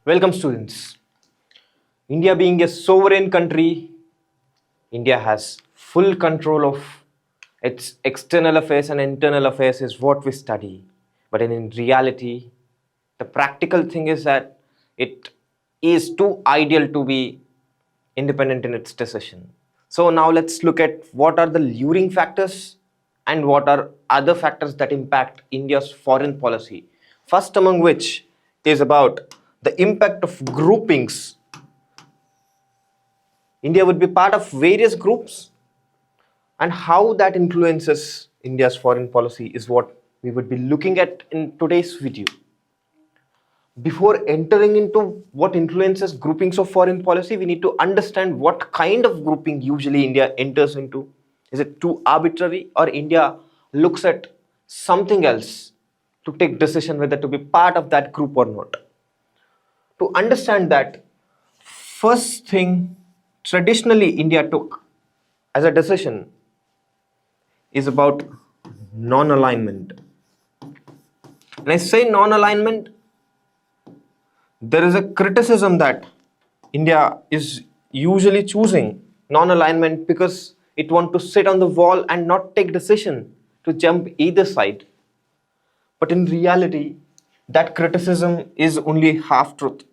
Welcome students. India being a sovereign country, India has full control of its external affairs and internal affairs is what we study. But in reality, the practical thing is that it is too ideal to be independent in its decision. So now let's look at what are the luring factors and what are other factors that impact India's foreign policy. First among which is about the impact of groupings. India would be part of various groups, and how that influences India's foreign policy is what we would be looking at in today's video. Before entering into what influences groupings of foreign policy, we need to understand what kind of grouping usually India enters into. Is it too arbitrary, or India looks at something else to take decision whether to be part of that group or not? To understand that, first thing traditionally India took as a decision is about non-alignment. When I say non-alignment, there is a criticism that India is usually choosing non-alignment because it wants to sit on the wall and not take decision to jump either side. But in reality, that criticism is only half truth.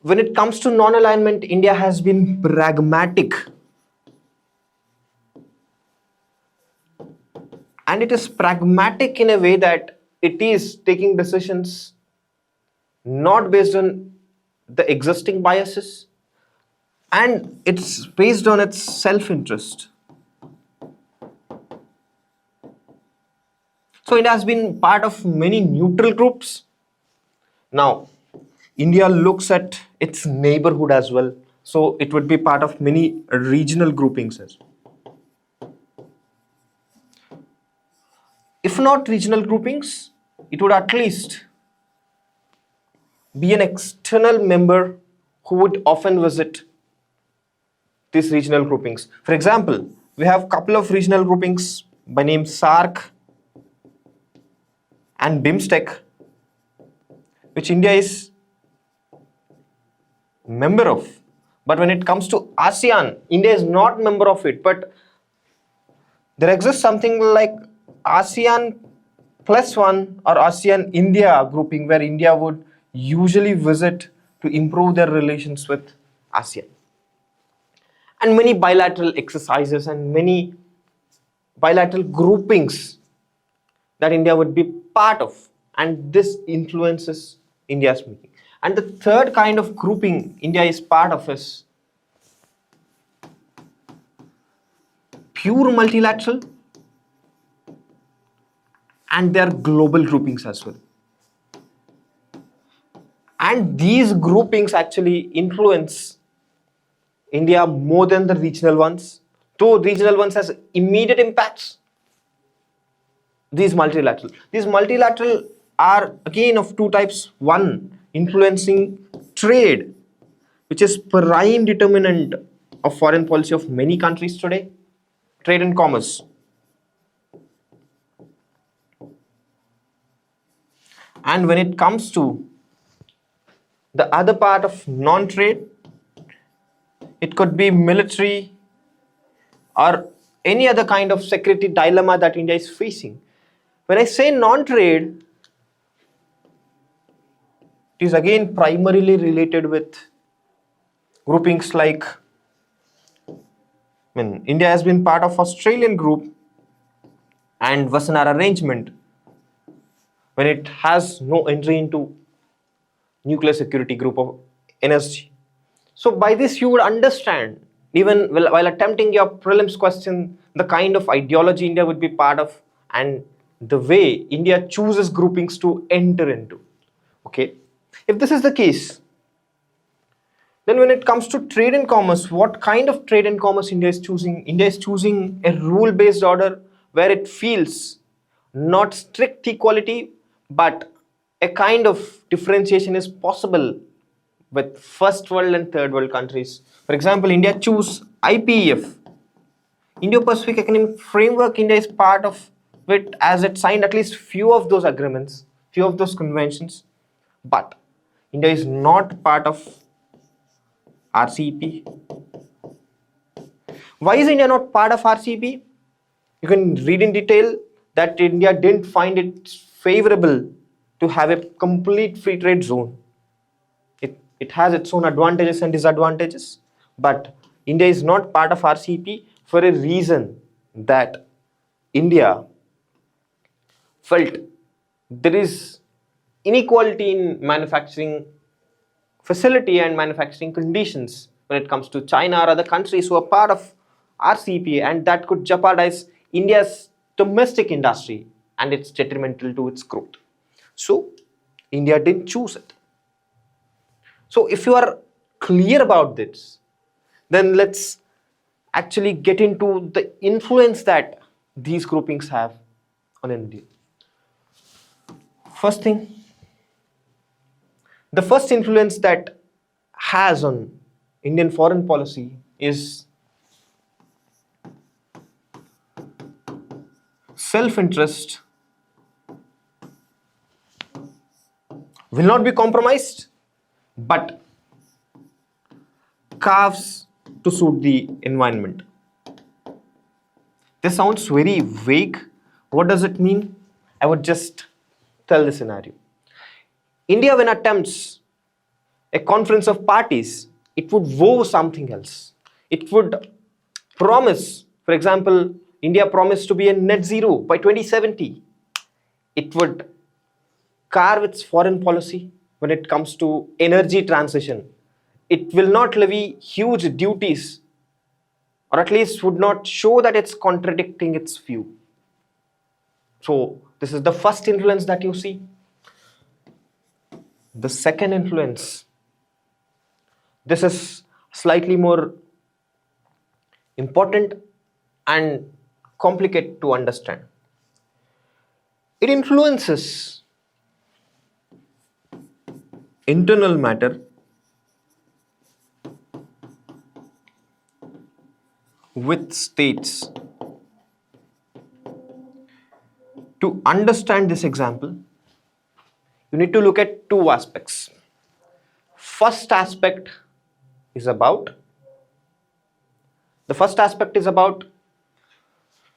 When it comes to non-alignment, India has been pragmatic. And it is pragmatic in a way that it is taking decisions not based on the existing biases, and it's based on its self-interest. So it has been part of many neutral groups. Now, India looks at its neighborhood as well. So it would be part of many regional groupings as well. If not regional groupings, it would at least be an external member who would often visit these regional groupings. For example, we have a couple of regional groupings by name SAARC and BIMSTEC, which India is member of. But when it comes to ASEAN, India is not member of it, but there exists something like ASEAN +1 or ASEAN India grouping where India would usually visit to improve their relations with ASEAN. And many bilateral exercises and many bilateral groupings that India would be part of, and this influences India's making. And the third kind of grouping India is part of is pure multilateral, and there are global groupings as well. And these groupings actually influence India more than the regional ones. Though regional ones has immediate impacts, these multilateral are again of two types. One, influencing trade, which is prime determinant of foreign policy of many countries today, trade and commerce. And when it comes to the other part of non-trade, it could be military or any other kind of security dilemma that India is facing. When I say non-trade, it is again primarily related with groupings like, India has been part of Australian group and Wassenaar arrangement when it has no entry into nuclear security group of NSG. So by this you would understand, even while attempting your prelims question, the kind of ideology India would be part of and the way India chooses groupings to enter into. Okay, if this is the case, then when it comes to trade and commerce, what kind of trade and commerce India is choosing? India is choosing a rule-based order where it feels not strict equality, but a kind of differentiation is possible with first world and third world countries. For example, India choose IPEF, Indo-Pacific Economic Framework. India is part of it as it signed at least few of those agreements, few of those conventions. But India is not part of RCEP. Why is India not part of RCEP? You can read in detail that India didn't find it favorable to have a complete free trade zone. It has its own advantages and disadvantages, but India is not part of RCEP for a reason that India felt there is inequality in manufacturing facility and manufacturing conditions when it comes to China or other countries who are part of RCEP, and that could jeopardize India's domestic industry and it's detrimental to its growth. So India didn't choose it. So if you are clear about this, then let's actually get into the influence that these groupings have on India. First thing, the first influence that has on Indian foreign policy is self-interest will not be compromised, but carves to suit the environment. This sounds very vague. What does it mean? I would just tell the scenario. India, when attempts a conference of parties, it would vow something else. It would promise, for example, India promised to be a net zero by 2070. It would carve its foreign policy when it comes to energy transition. It will not levy huge duties, or at least would not show that it's contradicting its view. So this is the first influence that you see. The second influence, this is slightly more important and complicated to understand. It influences internal matter with states. To understand this example, you need to look at two aspects. First aspect is about,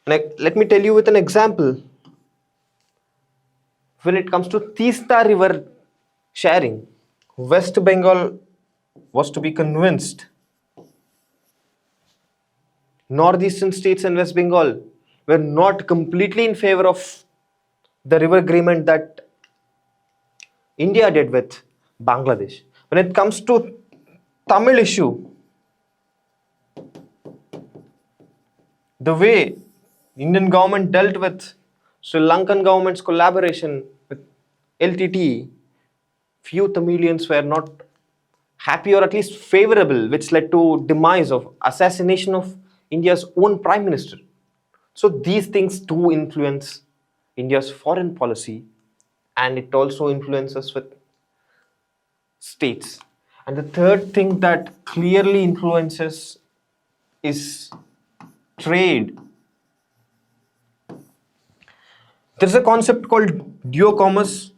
let me tell you with an example. When it comes to Teesta River sharing, West Bengal was to be convinced. Northeastern states and West Bengal were not completely in favor of the river agreement that India did with Bangladesh. When it comes to Tamil issue, the way Indian government dealt with Sri Lankan government's collaboration with LTTE, few Tamilians were not happy or at least favorable, which led to demise of assassination of India's own prime minister. So these things do influence India's foreign policy, and it also influences with states. And the third thing that clearly influences is trade. There's a concept called duocommerce.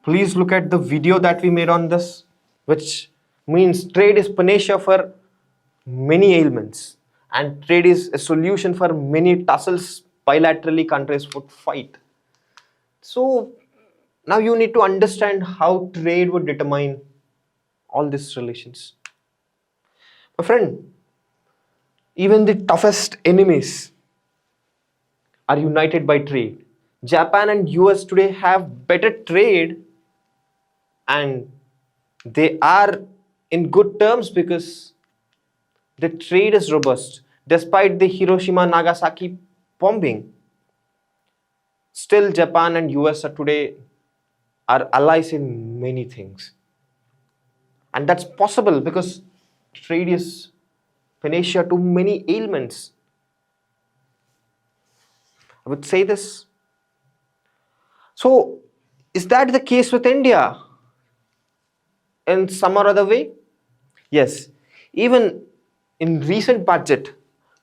Please look at the video that we made on this, which means trade is panacea for many ailments, and trade is a solution for many tussles bilaterally countries would fight. So now you need to understand how trade would determine all these relations. My friend, even the toughest enemies are united by trade. Japan and US today have better trade, and they are in good terms because the trade is robust. Despite the Hiroshima Nagasaki bombing, still Japan and US are today are allies in many things. And that's possible because trade is panacea to many ailments. I would say this. So, is that the case with India in some or other way? Yes. Even in recent budget,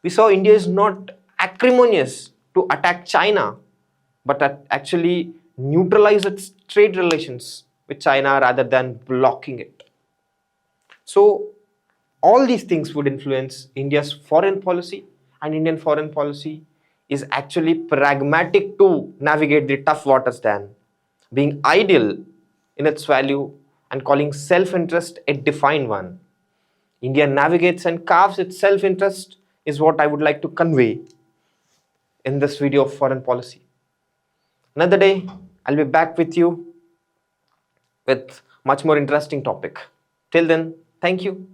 we saw India is not acrimonious to attack China, but that actually neutralize its trade relations with China rather than blocking it. So all these things would influence India's foreign policy, and Indian foreign policy is actually pragmatic to navigate the tough waters than being ideal in its value and calling self-interest a defined one. India navigates and carves its self-interest is what I would like to convey in this video of foreign policy. Another day, I'll be back with you with much more interesting topic. Till then, thank you.